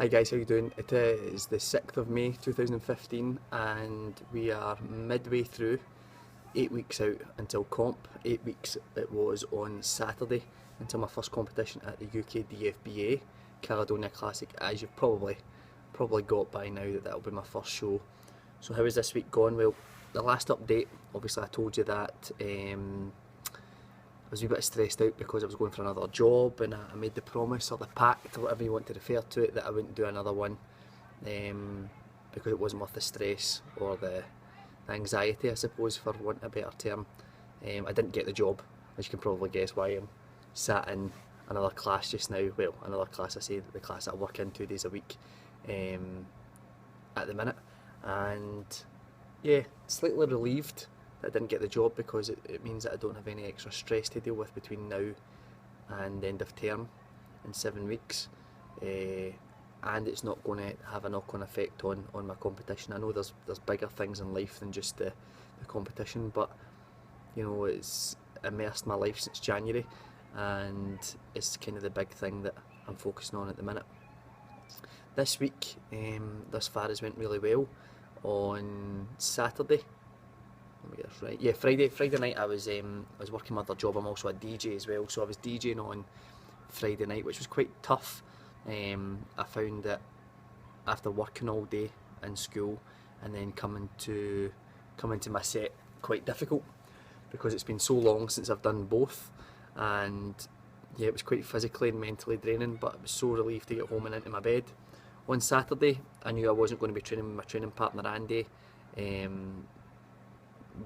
Hi guys, how you doing? It is the 6th of May 2015 and we are midway through, 8 weeks out until comp. 8 weeks it was on Saturday until my first competition at the Ukdfba Caledonia Classic, as you've probably got by now that that'll be my first show. So how has this week gone? Well, the last update, obviously I told you that I was a wee bit stressed out because I was going for another job, and I made the promise or the pact or whatever you want to refer to it that I wouldn't do another one because it wasn't worth the stress or the anxiety, I suppose, for want of a better term. I didn't get the job, as you can probably guess why I'm sat in another class just now. Well, another class, I say, the class that I work in 2 days a week at the minute, and yeah, slightly relieved that I didn't get the job because it means that I don't have any extra stress to deal with between now and the end of term in 7 weeks, and it's not going to have a knock-on effect on my competition. I know there's bigger things in life than just the competition, but you know, it's immersed my life since January, and it's kind of the big thing that I'm focusing on at the minute. This week, thus far, has went really well. On Saturday, let me get this right. Yeah, Friday night I was working my other job. I'm also a DJ as well, so I was DJing on Friday night, which was quite tough. I found that after working all day in school and then coming to my set, quite difficult because it's been so long since I've done both, and yeah, it was quite physically and mentally draining, but I was so relieved to get home and into my bed. On Saturday, I knew I wasn't going to be training with my training partner Andy,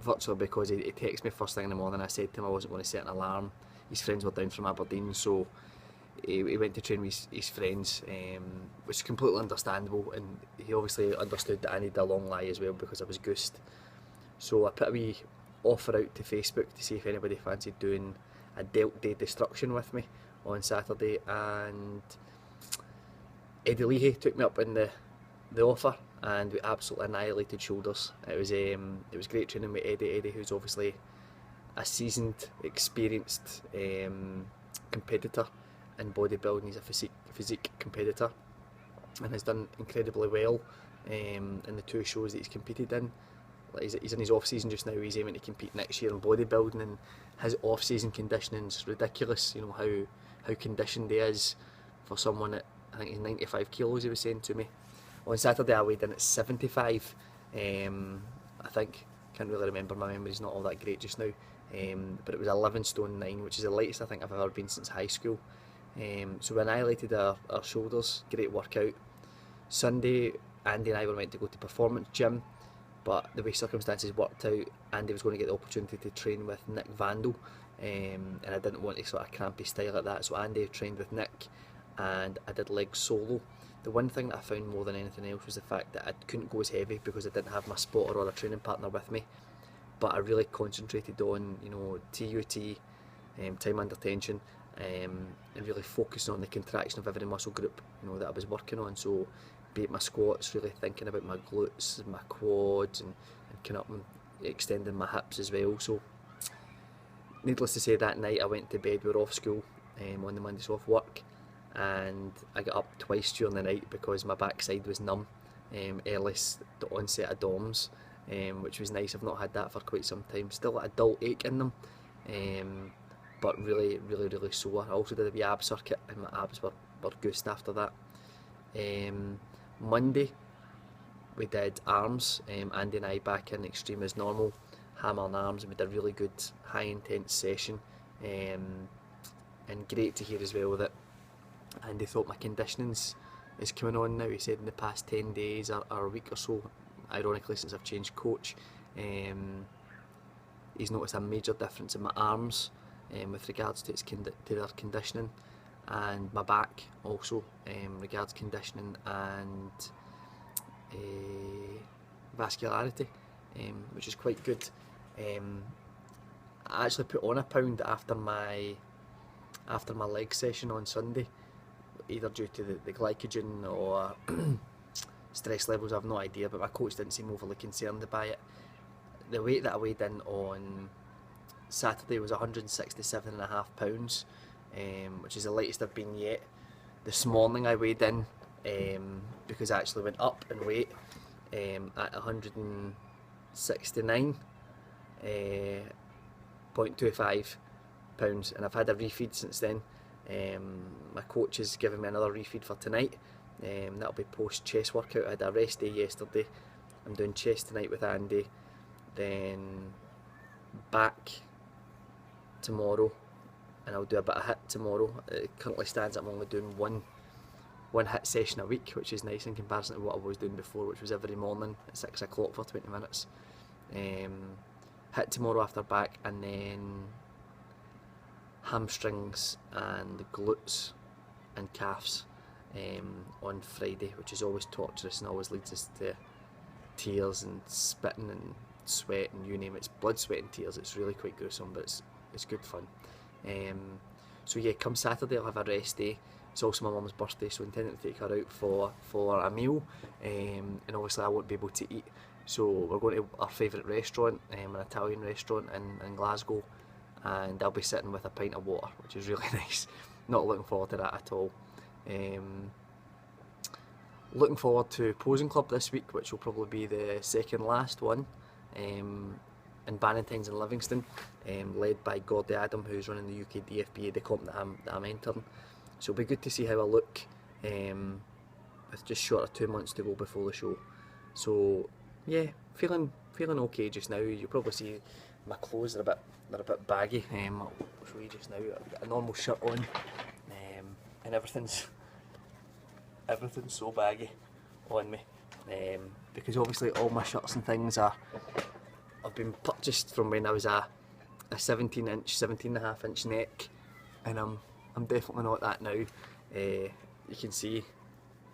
virtually because he texted me first thing in the morning. I said to him I wasn't going to set an alarm. His friends were down from Aberdeen, so he went to train with his friends, which is completely understandable, and he obviously understood that I needed a long lie as well because I was goosed. So I put a wee offer out to Facebook to see if anybody fancied doing a Delt Day destruction with me on Saturday, and Eddie Leahy took me up in the offer, and we absolutely annihilated shoulders. It was great training with Eddie, who's obviously a seasoned, experienced competitor in bodybuilding. He's a physique competitor and has done incredibly well in the 2 shows that he's competed in. He's in his off season just now. He's aiming to compete next year in bodybuilding, and his off season conditioning is ridiculous. You know how conditioned he is for someone that, I think he's 95 kilos, he was saying to me. On Saturday I weighed in at 75, I think. Can't really remember, my memory's not all that great just now, but it was 11 stone 9, which is the lightest I think I've ever been since high school. So we annihilated our shoulders, great workout. Sunday, Andy and I were meant to go to Performance Gym, but the way circumstances worked out, Andy was going to get the opportunity to train with Nick Vandal, and I didn't want to sort of cramp his style like that, so Andy trained with Nick and I did legs solo. The one thing that I found more than anything else was the fact that I couldn't go as heavy because I didn't have my spotter or a training partner with me, but I really concentrated on, you know, TUT, time under tension, and really focusing on the contraction of every muscle group, you know, that I was working on. So be it my squats, really thinking about my glutes and my quads, and kind of extending my hips as well. So needless to say, that night I went to bed. We were off school on the Mondays, off work, and I got up twice during the night because my backside was numb, early the onset of DOMS, which was nice. I've not had that for quite some time. Still a dull ache in them, but really sore. I also did a wee ab circuit and my abs were goosed after that. Monday we did arms, Andy and I back in extreme as normal, hammering arms, and we did a really good high intense session, and great to hear as well that Andy thought my conditioning is coming on now. He said in the past 10 days or a week or so, ironically since I've changed coach, he's noticed a major difference in my arms with regards to their conditioning, and my back also regards conditioning and vascularity, which is quite good. I actually put on a pound after my leg session on Sunday, either due to the glycogen or stress levels, I've no idea, but my coach didn't seem overly concerned by it. The weight that I weighed in on Saturday was 167.5 pounds, which is the lightest I've been yet. This morning I weighed in because I actually went up in weight at 169.25 pounds, and I've had a refeed since then. My coach has given me another refeed for tonight. That'll be post chest workout. I had a rest day yesterday. I'm doing chest tonight with Andy, then back tomorrow, and I'll do a bit of HIIT tomorrow. It currently stands I'm only doing one HIIT session a week, which is nice in comparison to what I was doing before, which was every morning at 6 o'clock for 20 minutes. HIIT tomorrow after back, and then hamstrings and glutes and calves on Friday, which is always torturous and always leads us to tears and spitting and sweat and you name it. It's blood, sweat and tears. It's really quite gruesome, but it's good fun. So yeah, come Saturday I'll have a rest day. It's also my mum's birthday, so intending to take her out for a meal, and obviously I won't be able to eat, so we're going to our favourite restaurant, an Italian restaurant in Glasgow, and I'll be sitting with a pint of water, which is really nice. Not looking forward to that at all. Looking forward to Posing Club this week, which will probably be the second last one, in Bannintines in Livingston, led by Gordy Adam, who's running the Ukdfba, the comp that I'm entering. So it'll be good to see how I look with just short of 2 months to go before the show. So yeah, feeling okay just now. You'll probably see my clothes are a bit baggy. I'll show you just now. I've got a normal shirt on, and everything's so baggy on me, because obviously all my shirts and things have been purchased from when I was a 17.5 inch neck, and I'm definitely not that now. You can see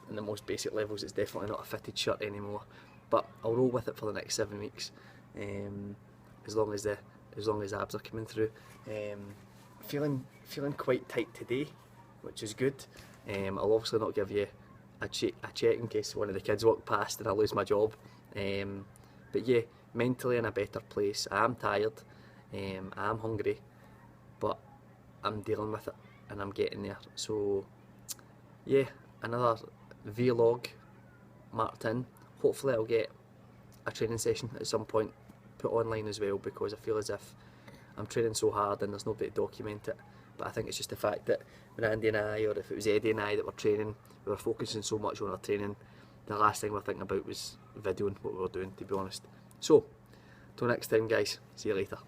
in the most basic levels it's definitely not a fitted shirt anymore, but I'll roll with it for the next 7 weeks, as long as the abs are coming through. Feeling quite tight today, which is good. I'll obviously not give you a check in case one of the kids walk past and I lose my job, but yeah, mentally in a better place. I am tired, I am hungry, but I'm dealing with it and I'm getting there. So yeah, another vlog marked in. Hopefully I'll get a training session at some point put online as well, because I feel as if I'm training so hard and there's nobody to document it. But I think it's just the fact that when Andy and I, or if it was Eddie and I that were training, we were focusing so much on our training, the last thing we were thinking about was videoing what we were doing, to be honest. So, till next time guys, see you later.